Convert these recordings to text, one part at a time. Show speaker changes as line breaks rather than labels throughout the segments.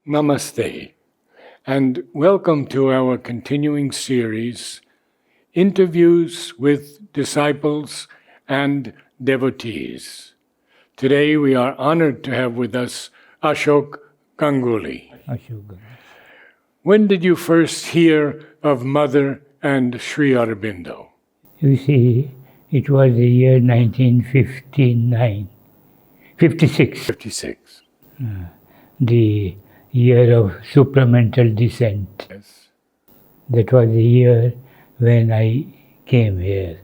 Namaste, and welcome to our continuing series, Interviews with Disciples and Devotees. Today we are honored to have with us Ashok Ganguly.
Ashok.
When did you first hear of Mother and Sri Aurobindo?
You see, it was the year 1959, 56,
56.
the year of supplemental descent.
Yes.
That was the year when I came here,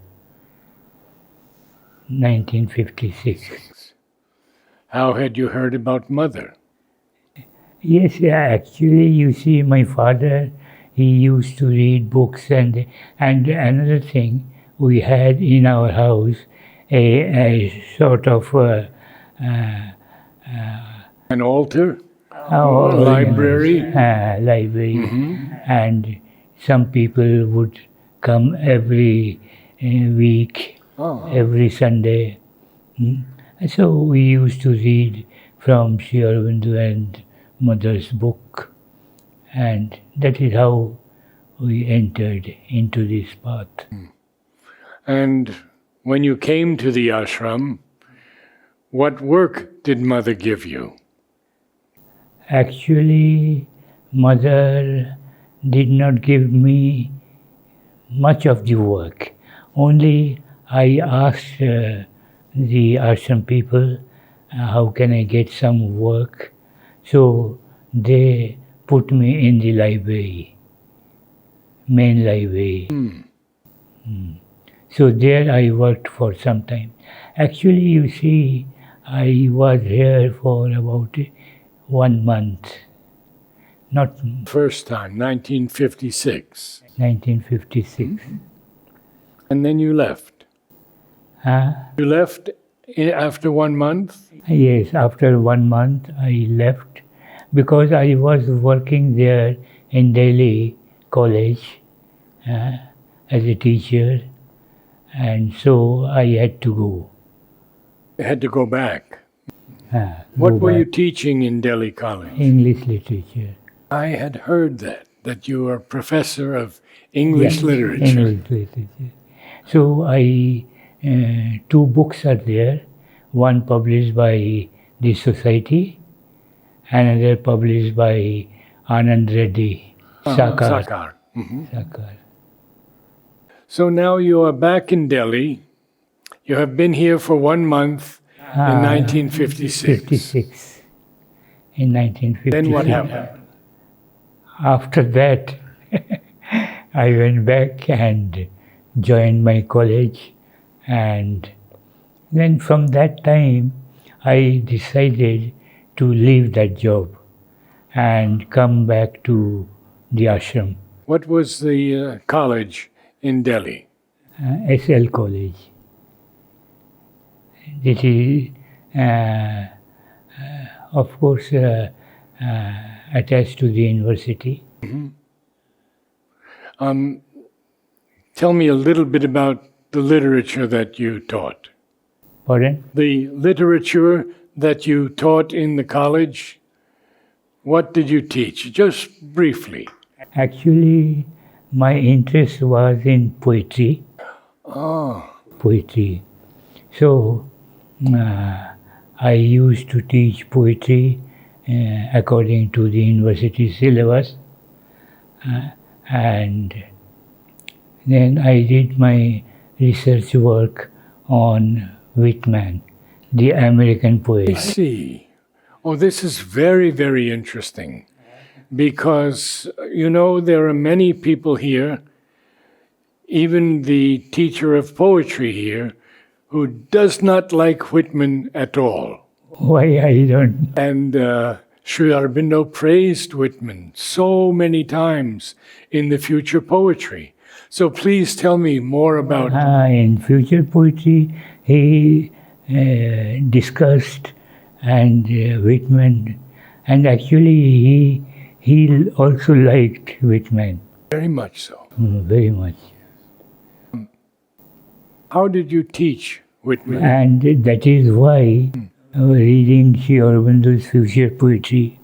1956.
How had you heard about Mother?
Yes, actually, you see, my father, he used to read books, and another thing, we had in our house a sort of
An altar?
our
Library?
library, and some people would come every week, every Sunday. And so we used to read from Sri Aurobindo and Mother's book, and that is how we entered into this path.
And when you came to the ashram, what work did Mother give you?
Actually, Mother did not give me much of the work. Only I asked the ashram people, how can I get some work? So they put me in the library, main library. So there I worked for some time. Actually, you see, I was here for about 1 month, not
First time, 1956.
1956.
And then you left. You left after 1 month?
Yes, after 1 month I left because I was working there in Delhi college as a teacher, and so I had to go.
You had to go back.
Go
What were you
back.
teaching in Delhi College?
English literature.
I had heard that you were professor of English
Yes,
literature.
English literature. So I, 2 books are there, one published by the society, another published by Anand Reddy, Sakar.
Sakar.
Sakar.
So now you are back in Delhi. You have been here for 1 month in 1956.
56. In 1956.
Then what happened?
After that, I went back and joined my college, and then from that time I decided to leave that job and come back to the ashram,
What was the college in Delhi?
SL College. This is, of course, attached to the university.
Tell me a little bit about the literature that you taught.
Pardon?
The literature that you taught in the college, what did you teach? Just briefly.
Actually, my interest was in poetry. Poetry. So, I used to teach poetry according to the university syllabus, and then I did my research work on Whitman, the American
I
poet.
see. Oh, this is very, very interesting because, there are many people here, even the teacher of poetry here, who does not like Whitman at all.
Why I don't.
And Sri Aurobindo praised Whitman so many times in the future poetry. So please tell me more about
In future poetry, he discussed and Whitman, and actually he also liked Whitman
very much so.
very much.
How did you teach Whitman?
And that is why reading Sri Aurobindo's future poetry,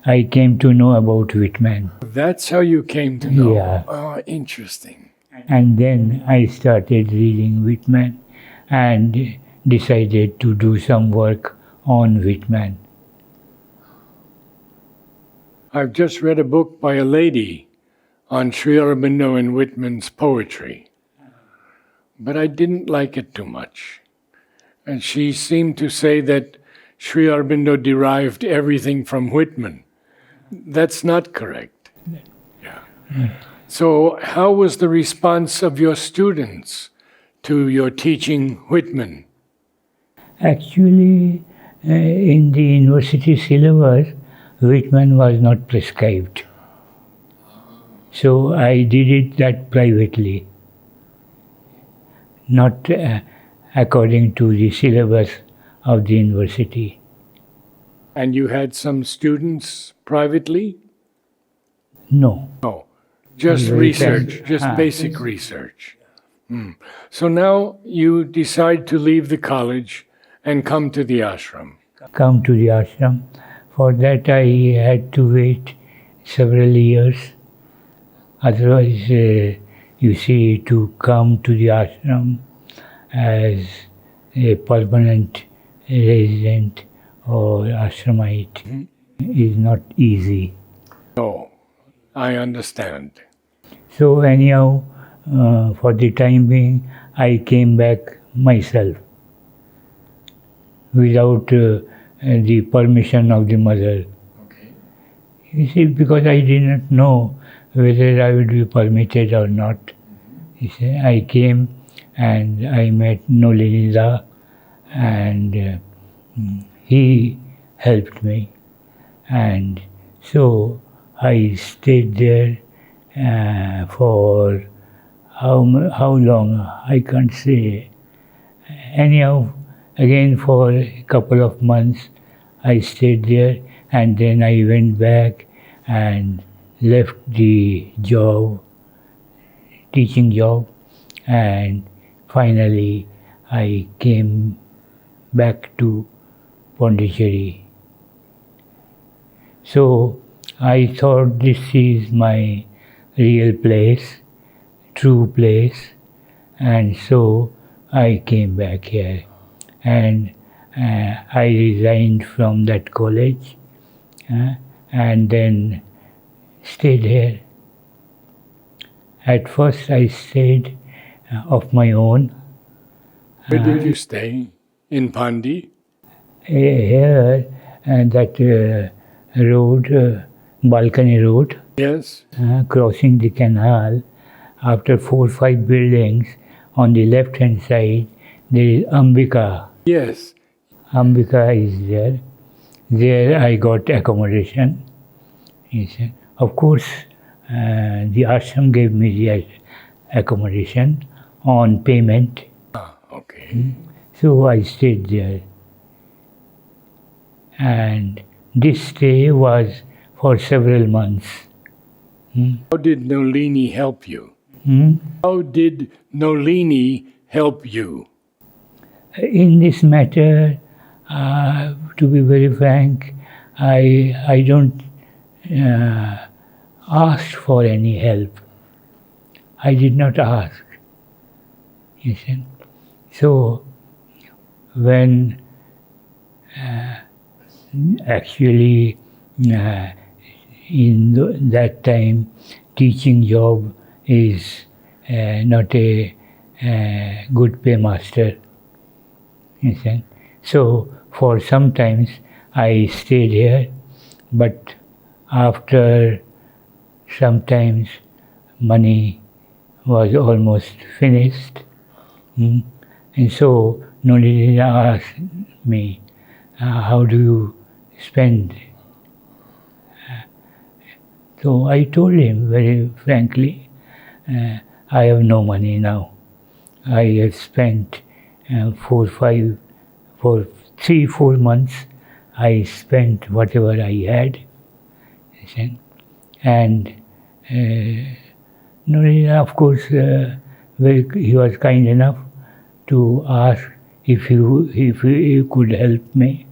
I came to know about Whitman.
That's how you came to know.
Yeah.
Oh, interesting.
And then I started reading Whitman and decided to do some work on Whitman.
I've just read a book by a lady on Sri Aurobindo and Whitman's poetry, but I didn't like it too much. And she seemed to say that Sri Aurobindo derived everything from Whitman. That's not correct. Yeah. So, how was the response of your students to your teaching Whitman?
Actually, in the university syllabus, Whitman was not prescribed. So I did it that privately, not according to the syllabus of the university.
And you had some students privately?
No.
No, just research, just basic research. So now you decide to leave the college and come to the ashram.
Come to the ashram. For that I had to wait several years. Otherwise, you see, to come to the ashram as a permanent resident or ashramite is not easy.
Oh, I understand.
So anyhow, for the time being, I came back myself without the permission of the mother.
Okay.
You see, because I did not know whether I would be permitted or not. You see, I came and I met Nalini and he helped me. And so I stayed there for how long, I can't say. Anyhow, again for a couple of months I stayed there, and then I went back and left the job, teaching job, and finally I came back to Pondicherry. So I thought this is my real place, true place, and so I came back here. And I resigned from that college and then stayed here. At first I stayed of my own.
Where did you stay? In Pandi?
Here, that road, balcony road,
Yes.
crossing the canal, after 4 or 5 buildings, on the left hand side, there is Ambika.
Yes.
Ambika is there. There I got accommodation. Of course, the ashram gave me the accommodation on payment.
Okay.
So I stayed there. And this stay was for several months.
How did Nalini help you?
Hmm?
How did Nalini help you?
In this matter, to be very frank, I don't ask for any help. I did not ask. You see? So when actually in that time teaching job is not a good paymaster. You see? So for some times I stayed here, but after sometimes money was almost finished. And so Nalini asked me, how do you spend? So I told him very frankly, I have no money now. I have spent 3-4 months, I spent whatever I had. And Nalini, of course, he was kind enough to ask if he could help me.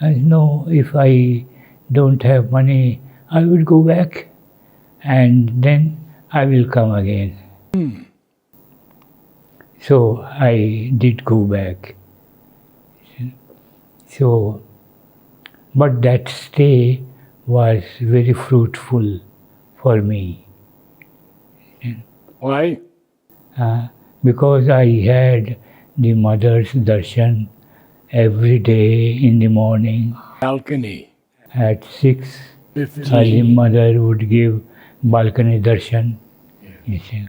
I said, no, if I don't have money, I would go back and then I will come again. So I did go back. So, but that stay was very fruitful for me.
Why?
Because I had the mother's darshan every day in the morning
Balcony.
at 6.
15.
Early mother would give balcony darshan. You see.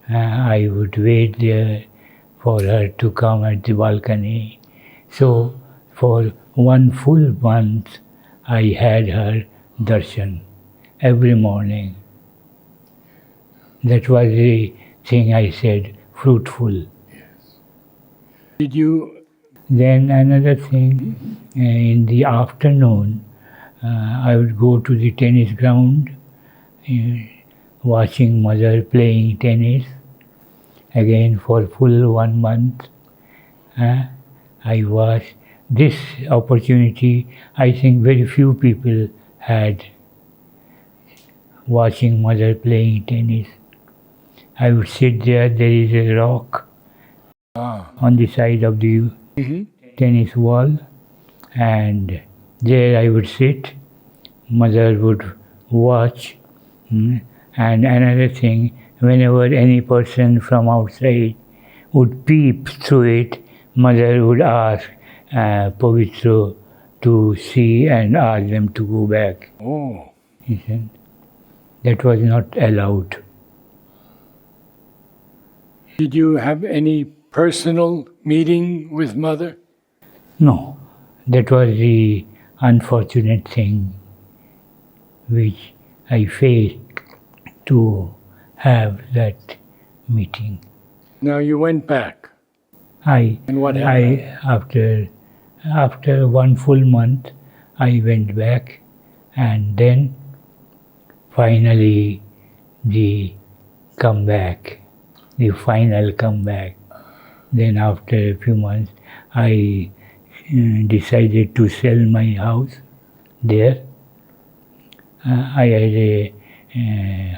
I would wait there for her to come at the balcony. So for 1 full month I had her darshan every morning. That was the thing I said, fruitful.
Did you?
Then another thing, in the afternoon, I would go to the tennis ground, watching mother playing tennis. Again for full 1 month, I was. This opportunity, I think very few people had, watching mother playing tennis. I would sit there is a rock on the side of the tennis wall, and there I would sit, mother would watch, and another thing, whenever any person from outside would peep through it, mother would ask Pavitra to see and ask them to go back.
Oh.
He said, that was not allowed.
Did you have any personal meeting with mother?
No, that was the unfortunate thing which I failed to have that meeting.
Now you went back. And what
After 1 full month, I went back, and then finally the comeback, the final comeback. Then after a few months, I decided to sell my house there. I had a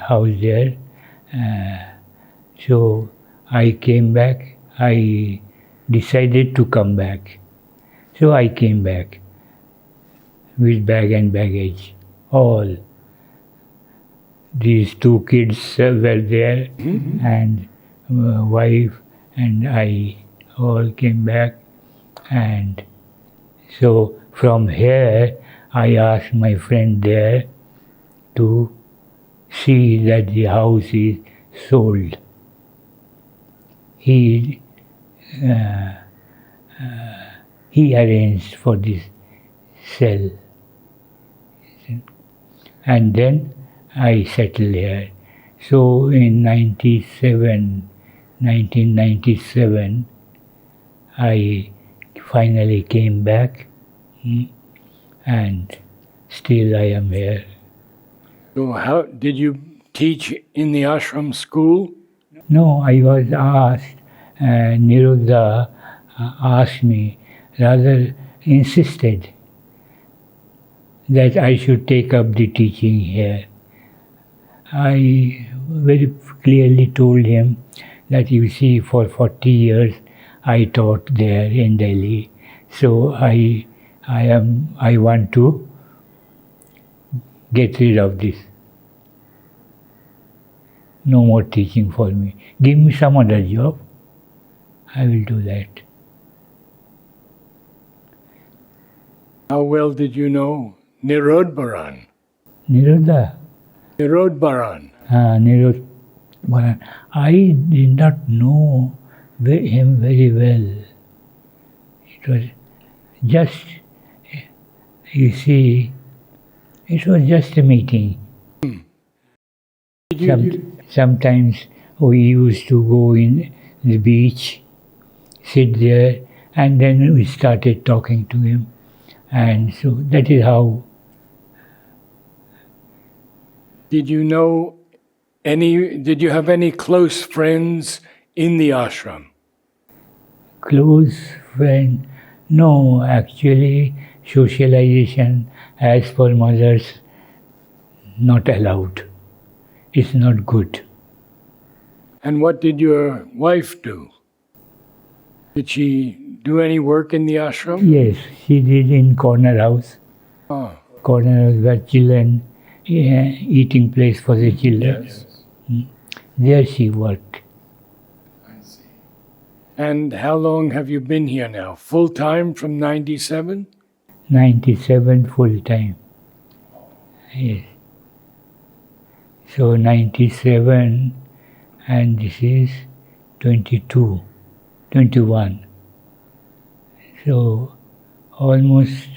house there. So I came back. I decided to come back. So I came back with bag and baggage, all. These 2 kids were there, and wife and I all came back. And so from here, I asked my friend there to see that the house is sold. He arranged for this sale. And then I settled here. So in 1997, I finally came back, and still I am here.
So how did you teach in the ashram school?
No, I was asked, Niruddha asked me, rather insisted that I should take up the teaching here. I very clearly told him that, you see, for 40 years I taught there in Delhi, so I want to get rid of this. No more teaching for me. Give me some other job, I will do that.
How well did you know Nirodbaran?
Niruddha?
Nirodbaran.
Niruddha. I did not know him very well. It was just, you see, it was just a meeting. Sometimes we used to go in the beach, sit there, and then we started talking to him. And so that is how.
Did you have any close friends in the ashram?
Close friend? No, actually, socialization as for mothers not allowed. It's not good.
And what did your wife do? Did she do any work in the ashram?
Yes, she did in corner house.
Oh,
Corner house where children, eating place for the children.
yes.
There she worked.
I see. And how long have you been here now? Full time from 97?
97 full time. Yes. So 97 and this is 22, 21. So almost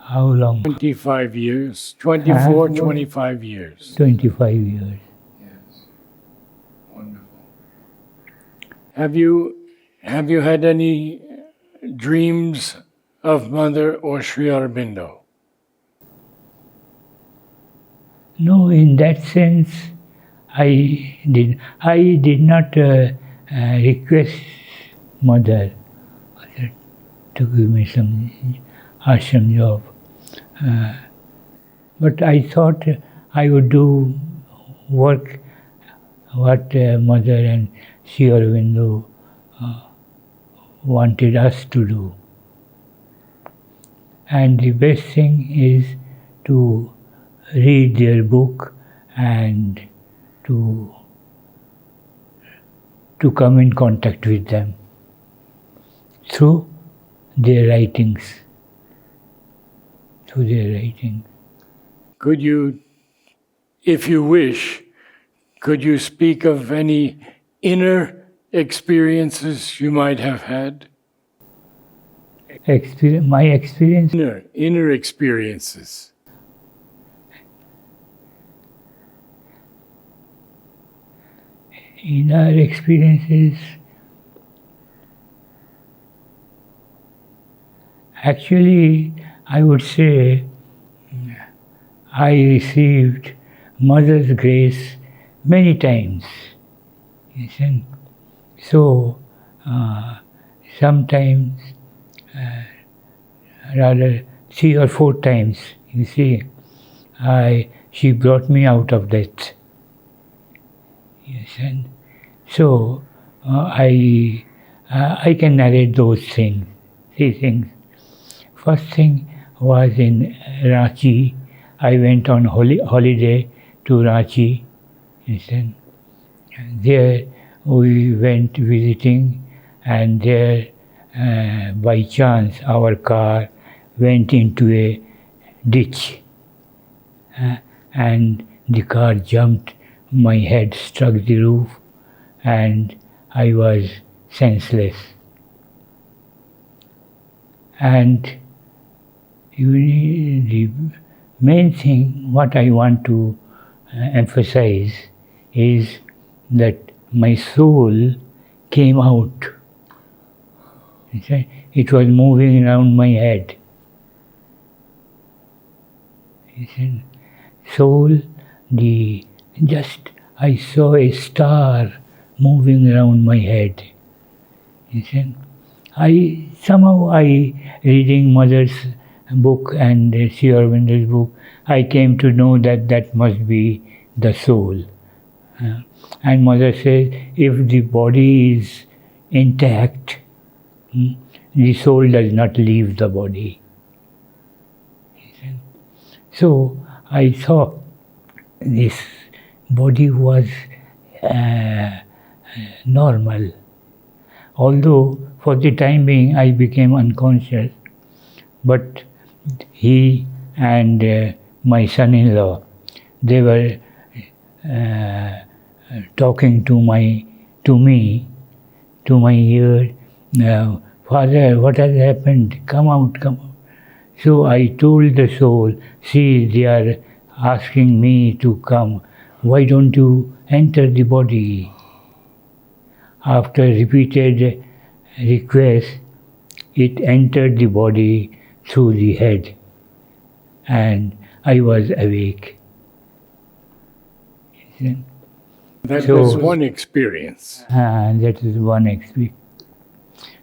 how long?
25 years. 24, 25 years.
25 years.
Yes. Wonderful. Have you had any dreams of Mother or Sri Aurobindo?
No, in that sense, I did not request mother to give me some ashram job. But I thought I would do work what mother and Sri Aurobindo wanted us to do. And the best thing is to read their book and to come in contact with them through their writings. Through their writings.
Could you, if you wish, could you speak of any inner experiences you might have had?
My experience.
Inner experiences.
Inner experiences. Actually, I would say I received Mother's grace many times. So, sometimes, rather 3 or 4 times, you see, she brought me out of death. So, I can narrate those things, 3 things. First thing was in Ranchi. I went on holiday to Ranchi. There we went visiting, and there by chance our car went into a ditch, and the car jumped. My head struck the roof, and I was senseless. And the main thing, what I want to emphasize is that my soul came out. It was moving around my head. Soul, I saw a star moving around my head. Somehow reading Mother's book and Sri Aurobindo's book, I came to know that must be the soul. And Mother says, if the body is intact, the soul does not leave the body. So I thought this body was normal. Although for the time being I became unconscious, but he and my son-in-law, they were talking to me, to my ear, Father, what has happened? Come out, come out. So I told the soul, see, they are asking me to come. Why don't you enter the body? After repeated requests, it entered the body through the head, and I was awake.
That was one experience.
That is one experience.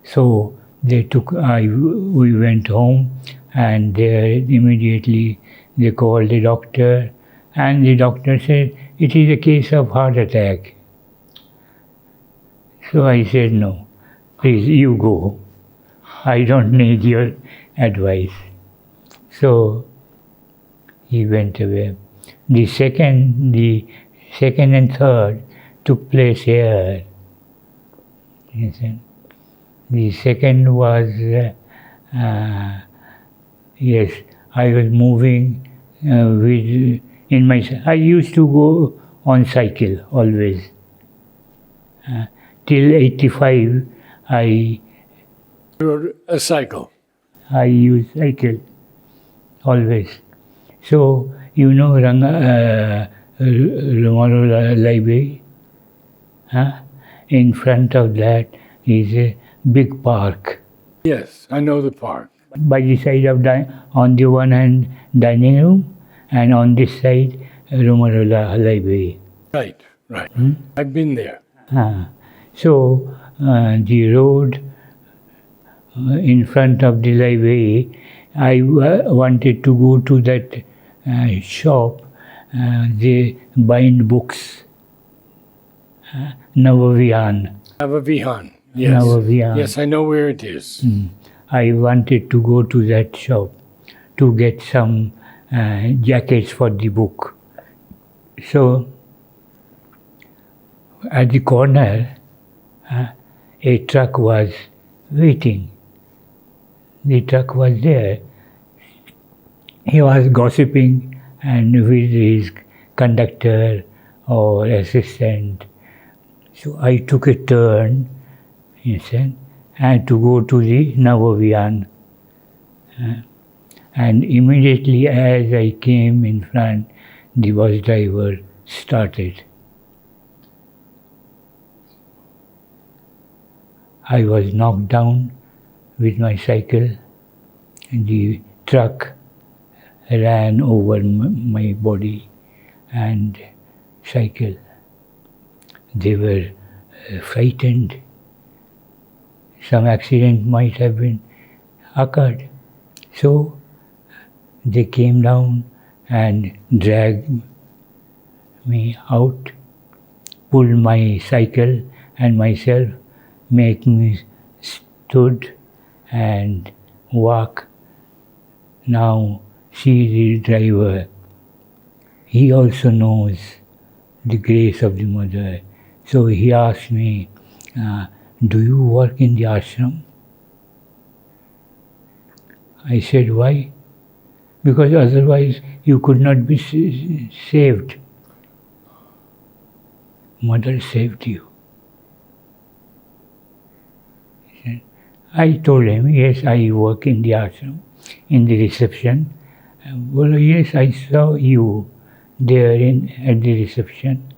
So we went home, and there immediately they called the doctor, and the doctor said, it is a case of heart attack. So I said, no, please, you go. I don't need your advice. So he went away. The second and third took place here. You see. The second was, yes, I was moving I used to go on cycle always. Till 85, I
Rode a cycle.
used cycle always. So, you know Romano Library? In front of that is a big park.
Yes, I know the park.
By the side of on the one hand dining room, and on this side Romano Library.
Right. I've been there.
So the road in front of the library, I wanted to go to that shop. They bind books. Navavihan.
Navavihan. Yes.
Navavihan.
Yes, I know where it is.
I wanted to go to that shop to get some jackets for the book. So at the corner, a truck was waiting. The truck was there. He was gossiping and with his conductor or assistant. So I took a turn, he said, and to go to the Navavihan. And immediately as I came in front, the bus driver started. I was knocked down with my cycle, and the truck ran over my body and cycle. They were frightened. Some accident might have been occurred. So they came down and dragged me out, pulled my cycle and myself, make me stood and walk. Now see the driver. He also knows the grace of the Mother. So he asked me, do you work in the ashram? I said, why? Because otherwise you could not be saved. Mother saved you. I told him, yes, I work in the ashram, in the reception. Well, yes, I saw you there at the reception.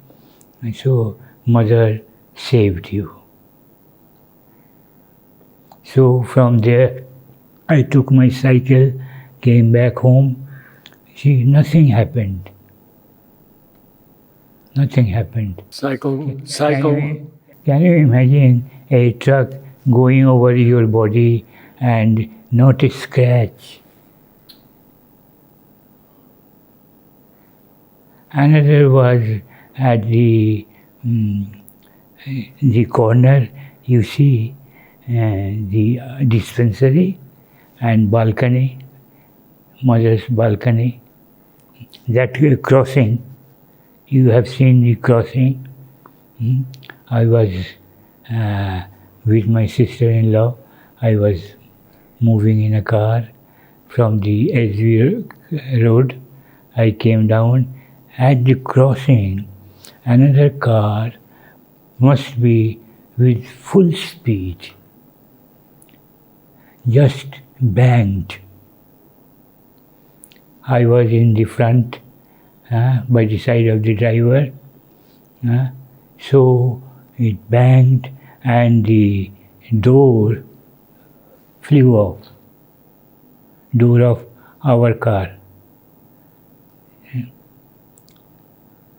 And so Mother saved you. So from there, I took my cycle, came back home. See, nothing happened. Nothing happened.
Cycle.
Can you imagine a truck going over your body and not a scratch? Another was at the corner, you see, the dispensary and balcony, Mother's balcony. That crossing, you have seen the crossing. I was with my sister-in-law. I was moving in a car from the SB road. I came down. At the crossing, another car must be with full speed, just banged. I was in the front, by the side of the driver, so it banged and the door flew off, door of our car.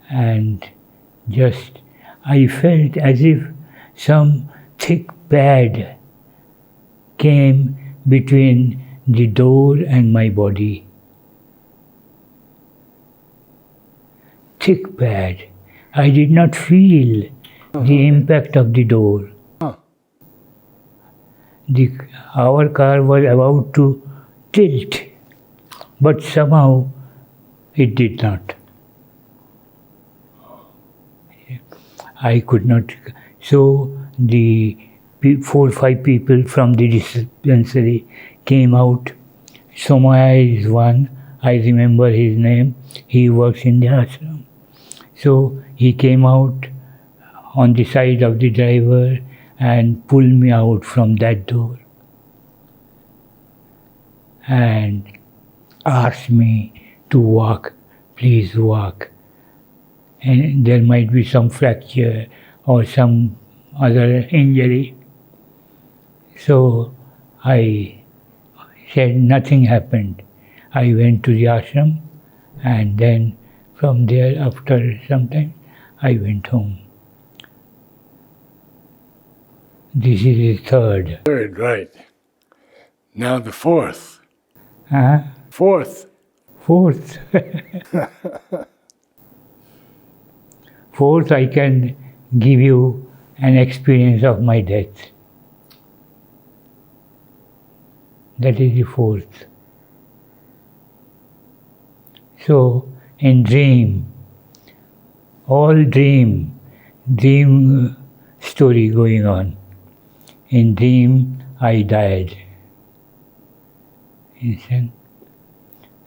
And just, I felt as if some thick pad came between the door and my body. Thick pad. I did not feel the impact of the door. Our car was about to tilt, but somehow it did not. I could not. So the 4 or 5 people from the dispensary came out. Somaya is one. I remember his name. He works in the ashram. So he came out on the side of the driver and pulled me out from that door and asked me to walk, please walk. And there might be some fracture or some other injury. So I said nothing happened. I went to the ashram and then from there after some time I went home. This is the third.
Third, right. Now the fourth.
Huh?
Fourth.
Fourth. Fourth, I can give you an experience of my death. That is the fourth. So, in dream, all dream story going on. In dream, I died.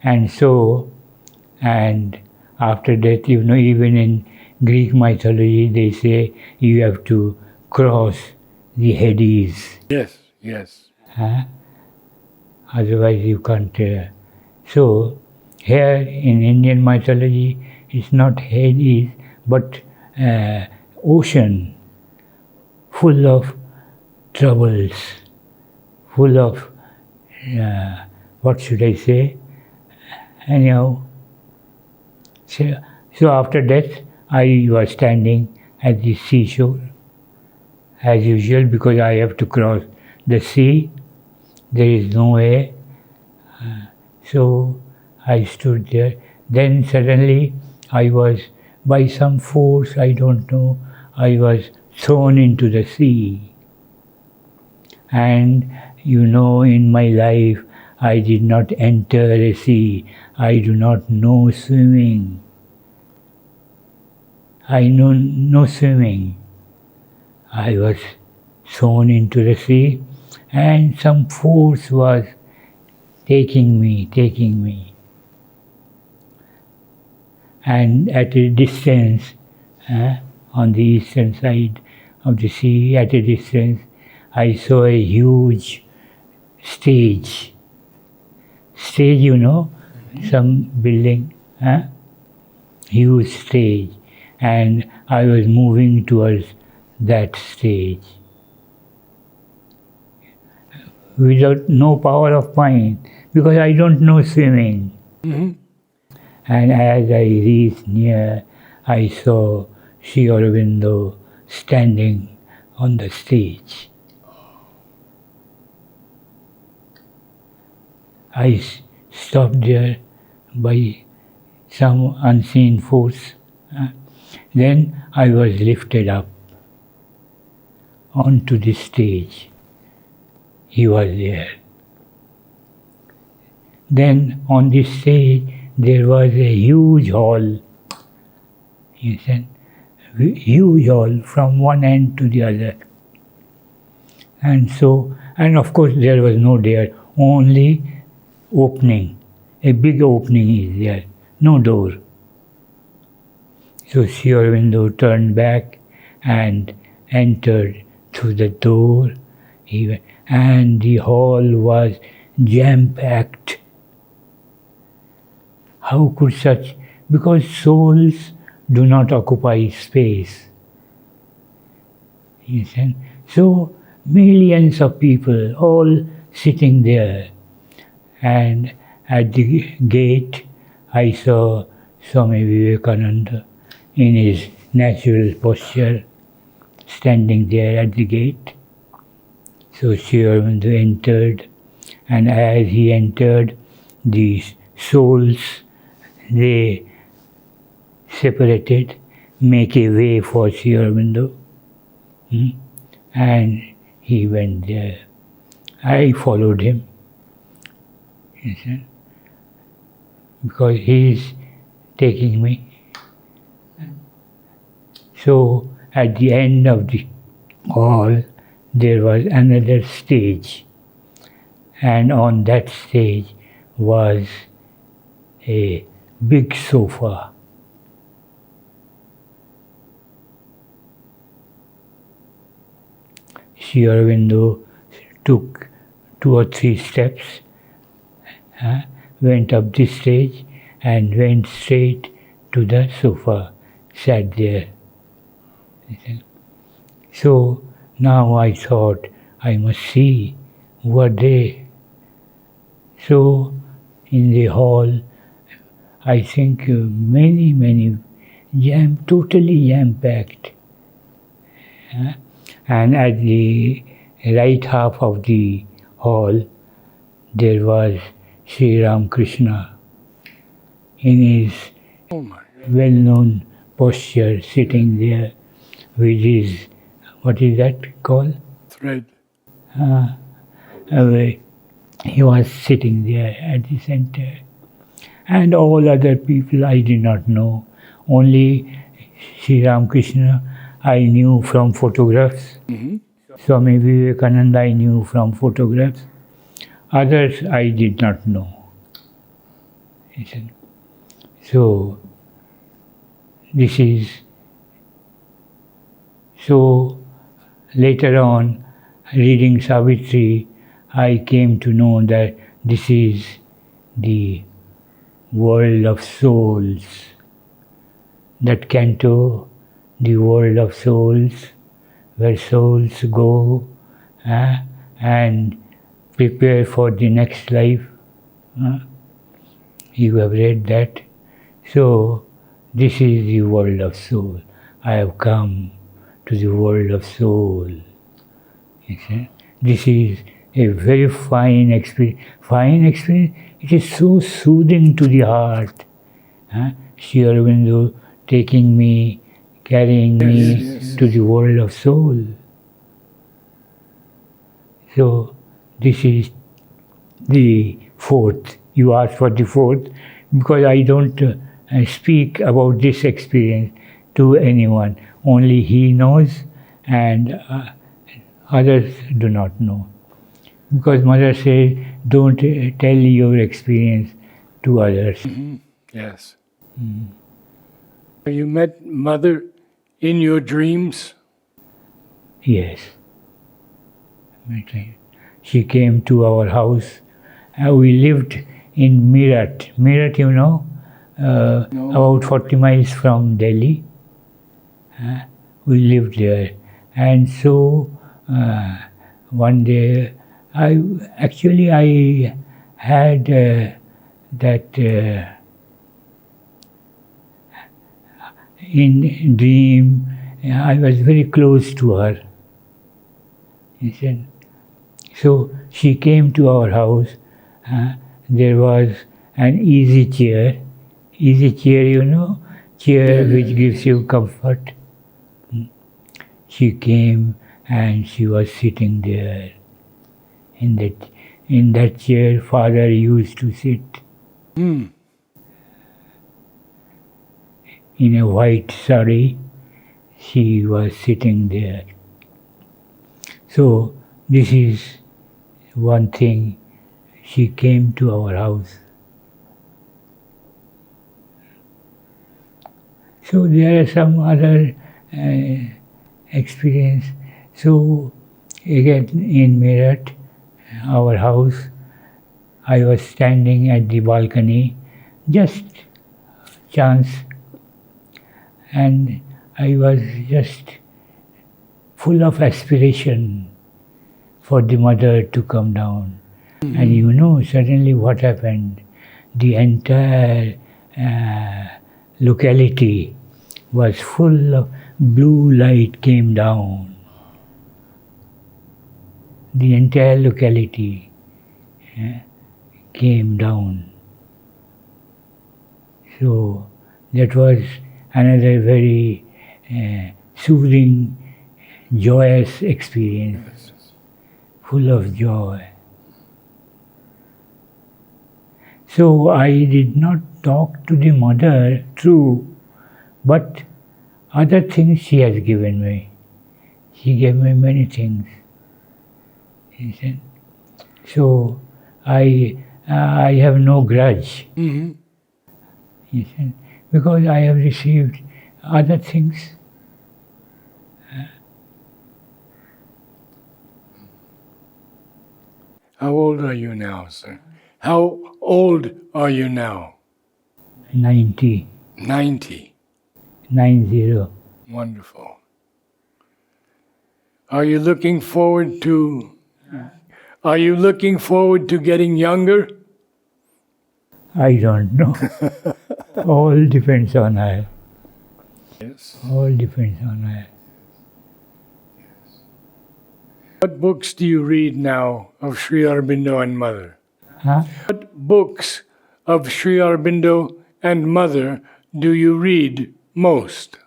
And so, and after death, even in Greek mythology, they say you have to cross the Hades.
Yes, yes.
Otherwise you can't. So, here in Indian mythology, it's not Hades, but ocean, full of troubles, full of, what should I say? Anyhow, so after death, I was standing at the seashore, as usual, because I have to cross the sea. There is no way. So I stood there. Then suddenly I was, by some force, I don't know, I was thrown into the sea. And in my life, I did not enter a sea. I do not know swimming. I know no swimming. I was thrown into the sea, and some force was taking me. And at a distance, on the eastern side of the sea, at a distance, I saw a huge stage. Stage, some building, huge stage. And I was moving towards that stage. Without no power of mind, because I don't know swimming.
Mm-hmm.
And as I reached near, I saw Sri Aurobindo standing on the stage. I stopped there by some unseen force. Then I was lifted up onto the stage. He was there. Then on this stage there was a huge hall. Huge hall from one end to the other. And of course there was no door, only opening. A big opening is there, no door. So Sri Aurobindo turned back and entered through the door, and the hall was jam-packed. How could such? Because souls do not occupy space. So millions of people all sitting there, and at the gate I saw Swami Vivekananda in his natural posture, standing there at the gate. So Sri Aurobindo entered, and as he entered, the souls, they separated, make a way for Sri Aurobindo, and he went there. I followed him, you see, because he is taking me. So at the end of the hall, there was another stage, and on that stage was a big sofa. Sri Aurobindo took 2 or 3 steps, went up this stage, and went straight to the sofa, sat there. So now I thought I must see who are they. So in the hall, I think many totally jam-packed. And at the right half of the hall, there was Sri Ramakrishna in his well-known posture, sitting there with his, what is that called?
Thread.
He was sitting there at the center. And all other people I did not know. Only Sri Ramakrishna I knew from photographs. Swami Vivekananda I knew from photographs. Others I did not know. So, this is, so later on, reading Savitri, I came to know that this is the world of souls. That canto, the world of souls, where souls go and prepare for the next life. You have read that. So, this is the world of soul. I have come to the world of soul. This is a very fine experience. Fine experience, it is so soothing to the heart. Sri Aurobindo taking me, carrying me to the world of soul. So, this is the fourth. You asked for the fourth because I don't speak about this experience to anyone. Only he knows and others do not know. Because Mother says, don't tell your experience to others.
Yes. You met Mother in your dreams?
Yes. She came to our house. We lived in Meerut. Meerut, you know,
No.
about 40 miles from Delhi. We lived there. And so one day, I had that in dream, I was very close to her. You see? So she came to our house. There was an easy chair. Easy chair, you know, chair which gives you comfort. She came and she was sitting there. In that chair, Father used to sit. In a white sari, she was sitting there. So this is one thing. She came to our house. So there are some other experience. So again in Meerut, our house, I was standing at the balcony, just chance, and I was just full of aspiration for the Mother to come down. And you know, suddenly what happened? The entire locality was full of blue light came down. the entire locality came down. So that was another very soothing, joyous experience, full of joy. So I did not talk to the mother, true, but other things she has given me. She gave me many things. He said. So I have no grudge.
Mm-hmm.
He said, because I have received other things.
How old are you now, sir? How old are you now?
90.
90.
90.
Wonderful. Are you looking forward to getting younger?
I don't know. All depends on her.
Yes.
All depends on her.
What books do you read now of Sri Aurobindo and Mother?
Huh?
What books of Sri Aurobindo and Mother do you read most?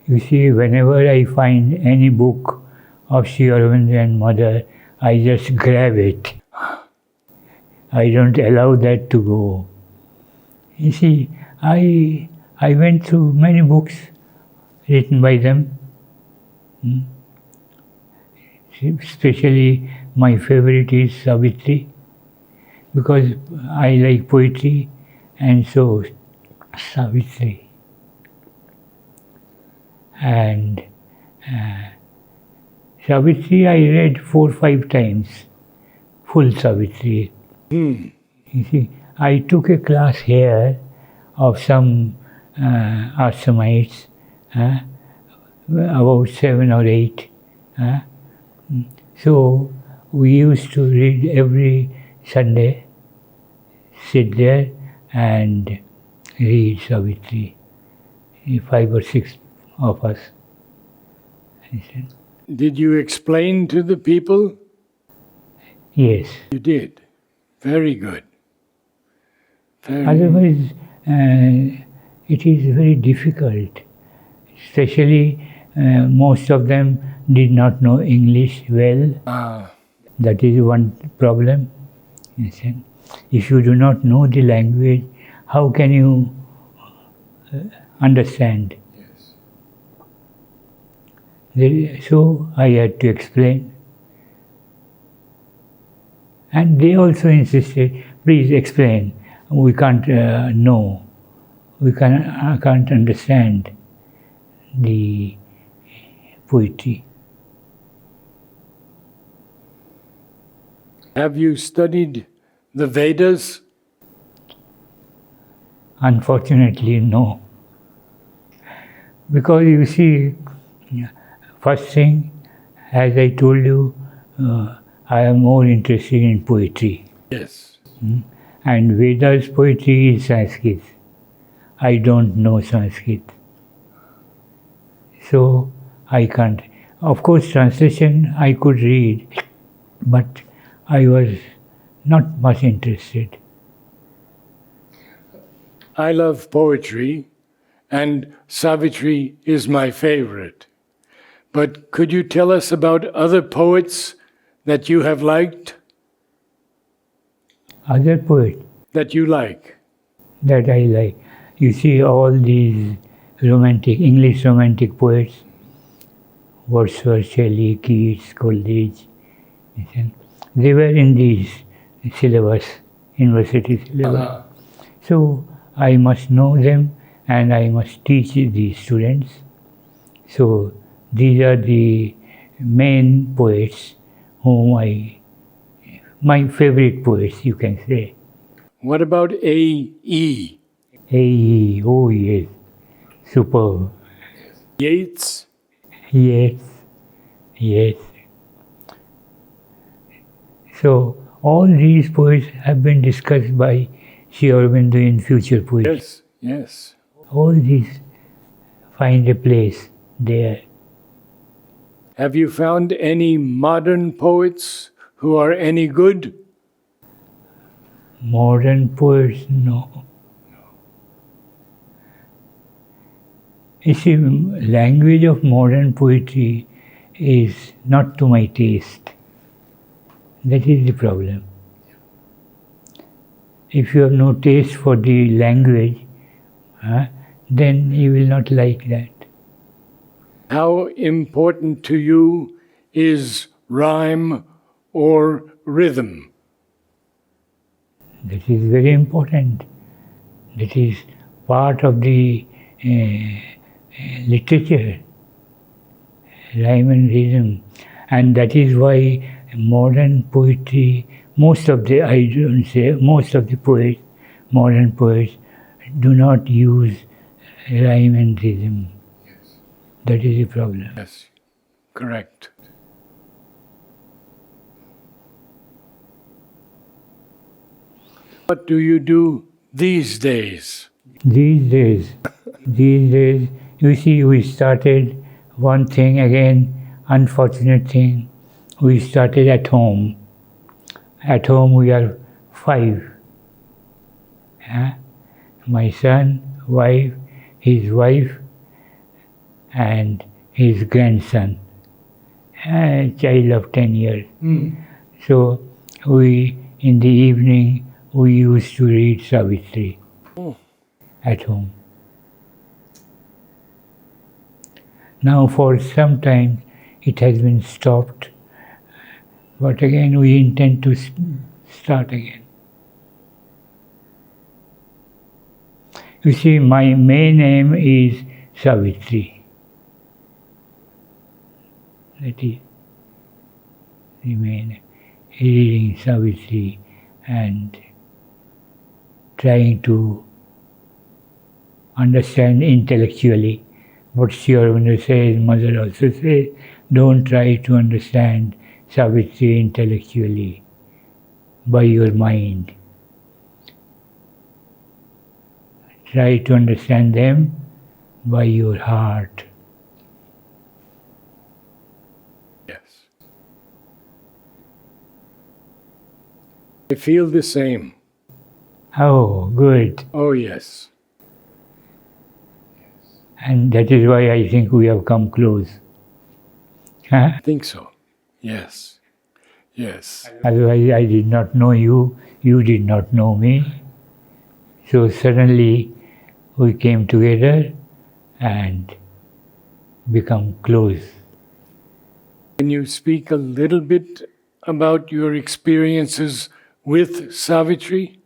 You see, whenever I find any book of Sri Aurobindo and Mother, I just grab it. I don't allow that to go. You see, I went through many books written by them. Especially my favorite is Savitri, because I like poetry, and so Savitri. And Savitri I read 4 or 5 times, full Savitri. You see, I took a class here of some ashramites, about 7 or 8. So we used to read every Sunday, sit there and read Savitri, 5 or 6 of us.
Did you explain to the people?
Yes.
You did. Very good.
Otherwise, it is very difficult. Especially, most of them did not know English well. That is one problem. If you do not know the language, how can you understand? So I had to explain. And they also insisted, please explain. We can't know. I can't understand the poetry.
Have you studied the Vedas?
Unfortunately, no. Because you see, first thing, as I told you, I am more interested in poetry.
Yes.
And Vedas poetry is Sanskrit. I don't know Sanskrit. So I can't. Of course, translation I could read, but I was not much interested.
I love poetry, and Savitri is my favorite. But could you tell us about other poets that you have liked?
Other poet
That you like?
that I like. You see, all these English romantic poets, Wordsworth, Shelley, Keats, Coleridge, they were in these syllabus, university syllabus. So I must know them and I must teach the students. So these are the main poets my favorite poets, you can say.
What about A.E.?
Hey, oh yes, superb.
Yeats?
Yes, yes. So all these poets have been discussed by Sri Aurobindo in future poetry.
Yes, yes.
All these find a place there.
Have you found any modern poets who are any good?
Modern poets, no. You see, language of modern poetry is not to my taste. That is the problem. If you have no taste for the language, then you will not like that.
How important to you is rhyme or rhythm?
That is very important. That is part of the literature, rhyme and rhythm. And that is why modern poetry, most of the poets, modern poets, do not use rhyme and rhythm.
Yes.
That is the problem.
Yes, correct. What do you do these days?
These days, you see, we started one thing again, unfortunate thing. We started at home. At home we are 5. My son, wife, his wife, and his grandson, a child of 10 years. So in the evening, we used to read Savitri at home. Now for some time it has been stopped, but again we intend to start again. You see, my main aim is Savitri. That is the main, reading Savitri and trying to understand intellectually what Sri Aurobindo says, Mother also says, don't try to understand Savitri intellectually by your mind. Try to understand them by your heart.
Yes. I feel the same.
Oh, good.
Oh, yes.
And that is why I think we have come close.
I think so. Yes. Yes.
Otherwise, I did not know you, you did not know me. So suddenly we came together and become close.
Can you speak a little bit about your experiences with Savitri?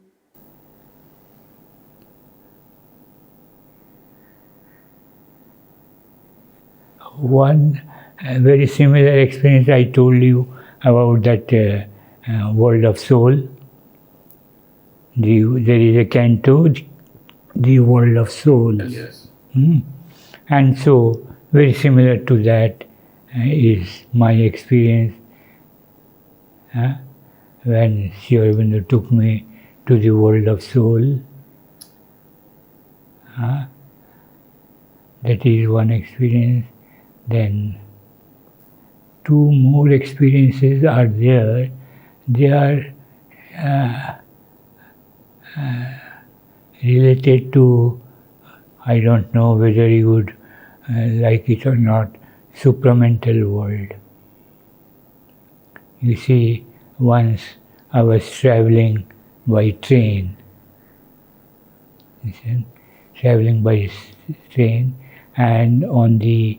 One very similar experience I told you about that world of soul. There is a canto, the world of soul.
Yes.
And so, very similar to that is my experience when Sri Aurobindo took me to the world of soul. That is one experience. Then 2 more experiences are there. They are related to, I don't know whether you would like it or not, supplemental world. You see, once I was traveling by train. Traveling by train, and on the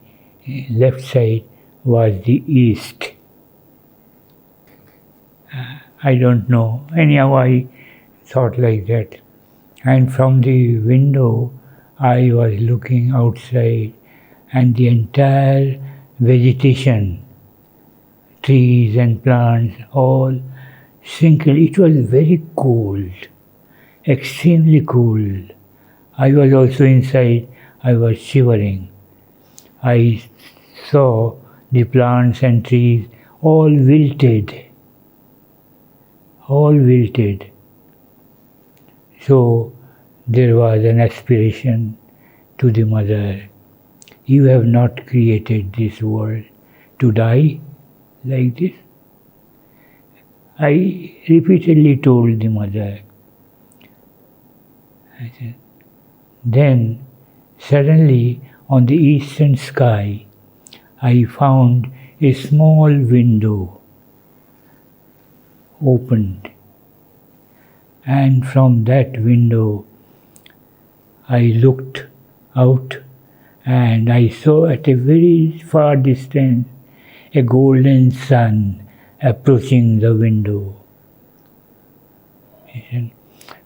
left side was the east. I don't know. Anyhow, I thought like that. And from the window, I was looking outside, and the entire vegetation, trees and plants, all single. It was very cold, extremely cold. I was also inside, I was shivering. I saw the plants and trees all wilted. So there was an aspiration to the Mother. You have not created this world to die like this? I repeatedly told the mother. I said, then suddenly on the eastern sky I found a small window opened, and from that window I looked out and I saw at a very far distance a golden sun approaching the window.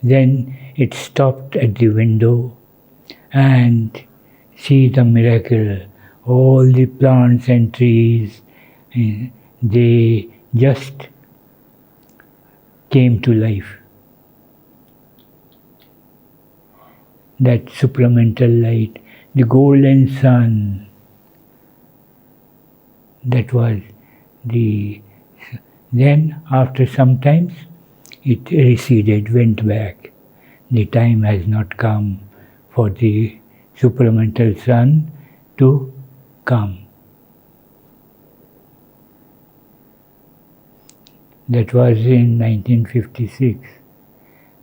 Then it stopped at the window, and see the miracle. All the plants and trees, they just came to life. That supplemental light, the golden sun, that was the... Then after some time it receded, went back. The time has not come for the supplemental sun to come. That was in 1956,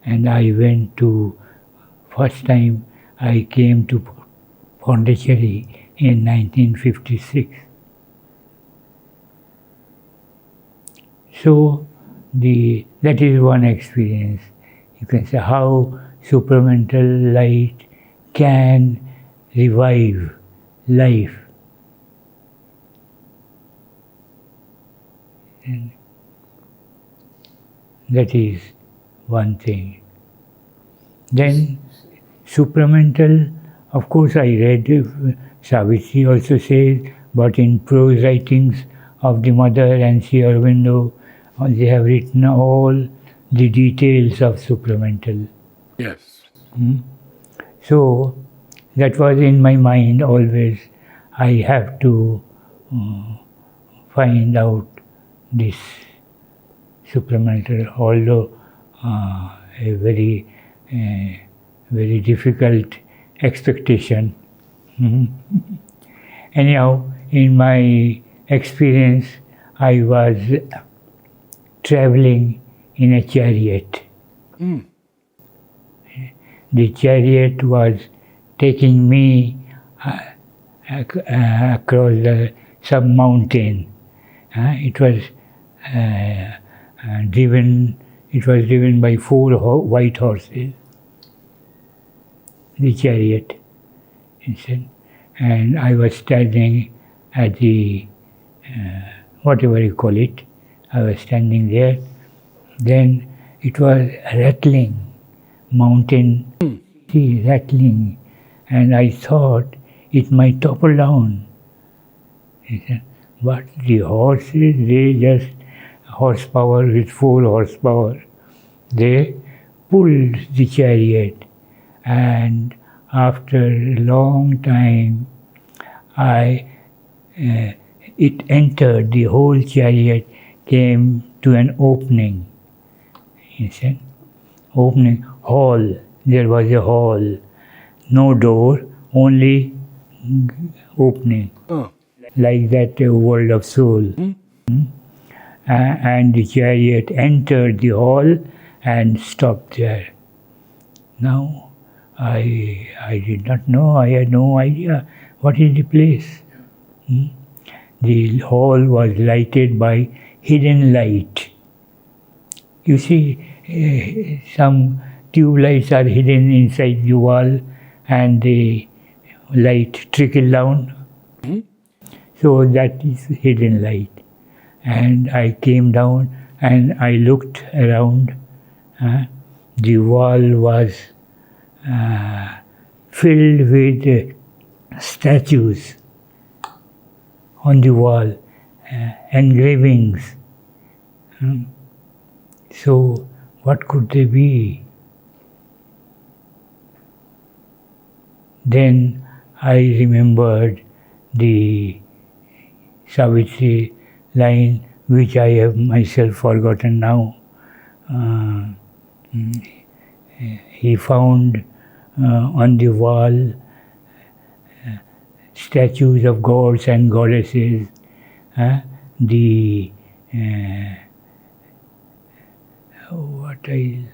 and I went to, first time I came to Pondicherry in 1956. So that is one experience. You can say how supplemental light can revive life. And that is one thing. Then supplemental, of course I read, Savitri also says, but in prose writings of the mother and Sri Aurobindo, they have written all the details of supplemental.
Yes.
So that was in my mind always. I have to find out this supplemental, although a very difficult expectation. Anyhow, in my experience, I was traveling in a chariot. The chariot was taking me across some mountain. It was driven by 4 white horses, the chariot. And I was standing at the, whatever you call it, I was standing there. Then it was rattling, mountain rattling, and I thought it might topple down. But the horses, they just, horsepower with 4 horsepower, they pulled the chariot, and after a long time, it entered, the whole chariot came to an opening. Opening, hall, there was a hall, no door, only opening, like that world of soul. And the chariot entered the hall and stopped there. Now, I did not know, I had no idea what is the place. The hall was lighted by hidden light. You see, some tube lights are hidden inside the wall and the light trickle down. So that is hidden light. And I came down and I looked around. The wall was filled with statues on the wall, engravings. So what could they be? Then I remembered the Savitri line, which I have myself forgotten now. He found on the wall statues of gods and goddesses, the uh, what I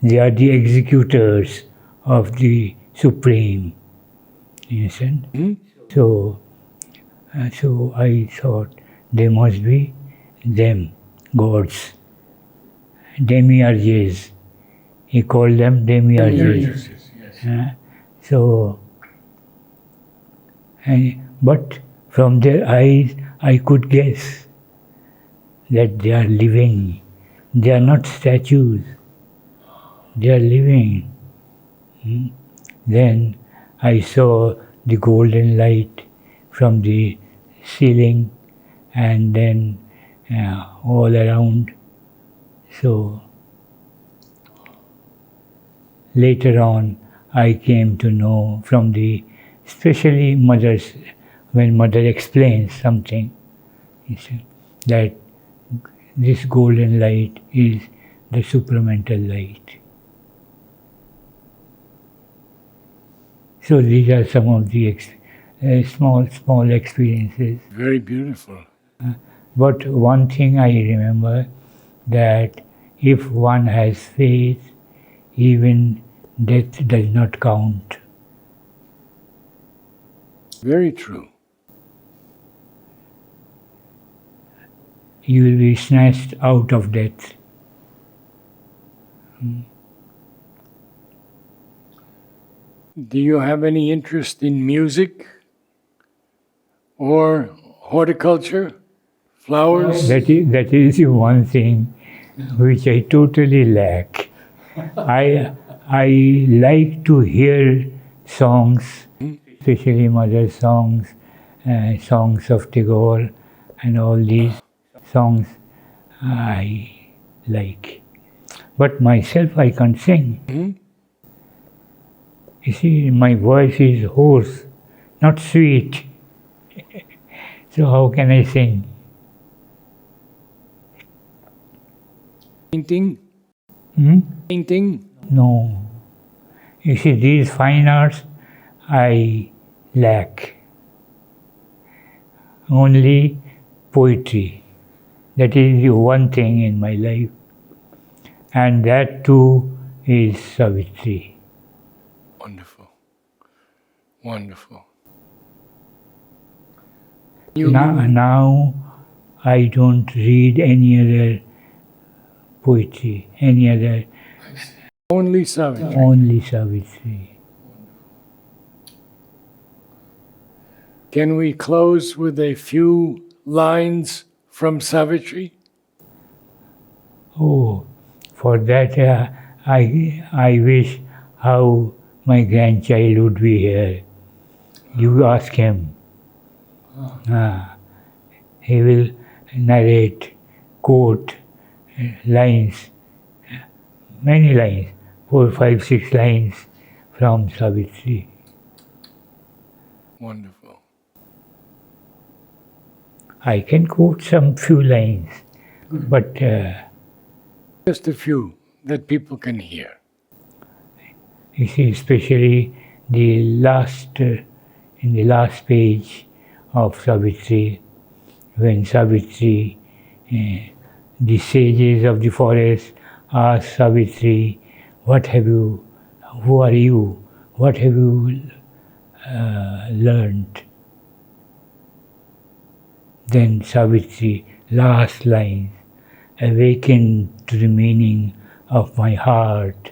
they are the executors of the Supreme. You understand? So, so I thought they must be them, gods, demiurges. He called them demiurges. So, but from their eyes, I could guess that they are living. They are not statues. They are living. Then I saw the golden light from the ceiling and then all around. So later on, I came to know from the, especially mothers, when mother explains something, that this golden light is the supplemental light. So these are some of the small experiences.
Very beautiful.
But one thing I remember, that if one has faith, even death does not count.
Very true.
You will be snatched out of death.
Do you have any interest in music or horticulture, flowers?
That is one thing which I totally lack. I like to hear songs, especially mother songs, songs of Tagore, and all these songs I like. But myself I can't sing. You see, my voice is hoarse, not sweet. So how can I sing?
Painting? Painting?
No. You see, these fine arts I lack. Only poetry. That is the one thing in my life. And that too is Savitri.
Wonderful. Wonderful.
Now I don't read any other poetry, any other,
Only Savitri.
only Savitri.
Can we close with a few lines from Savitri?
Oh, for that I wish how my grandchild would be here. You ask him. He will narrate, quote lines, many lines, 4, 5, 6 lines from Savitri.
Wonderful.
I can quote some few lines, but
Just a few that people can hear.
you see, especially the last, in the last page of Savitri, when Savitri, the sages of the forest ask Savitri, what have you, who are you, what have you learned? Then Savitri, last lines, awaken to the meaning of my heart,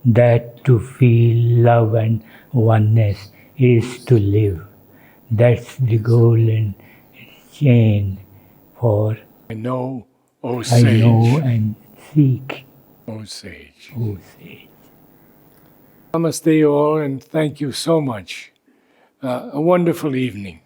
that to feel love and oneness is to live. That's the golden chain for
I know, O
I
sage.
know and seek,
O sage.
O sage.
Namaste all, and thank you so much. A wonderful evening.